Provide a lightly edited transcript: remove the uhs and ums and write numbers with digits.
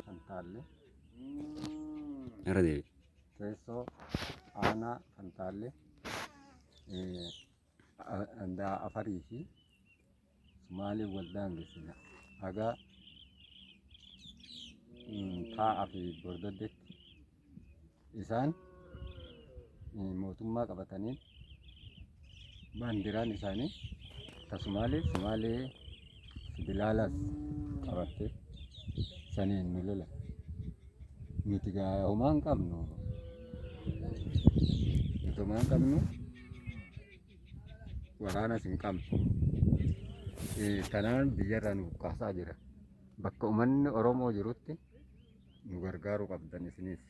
Fantaalee irra deebi. teessoo aanaa Fantaalee afarii fi Sumaalee waldaangeessina hagaa taa'aa fi bordoddeetti isaan mootummaa qabatanii baandiraan isaanii Sumaalee Sibilaalas qabattee saniin nu lola. Nuti homaa hin qabnu waraanas hin qabnu. Kanaan biyyarraa nu buqqaasaa jira. Bakka uummanni Oromoo jirutti nu gargaaruu qabdan isinis.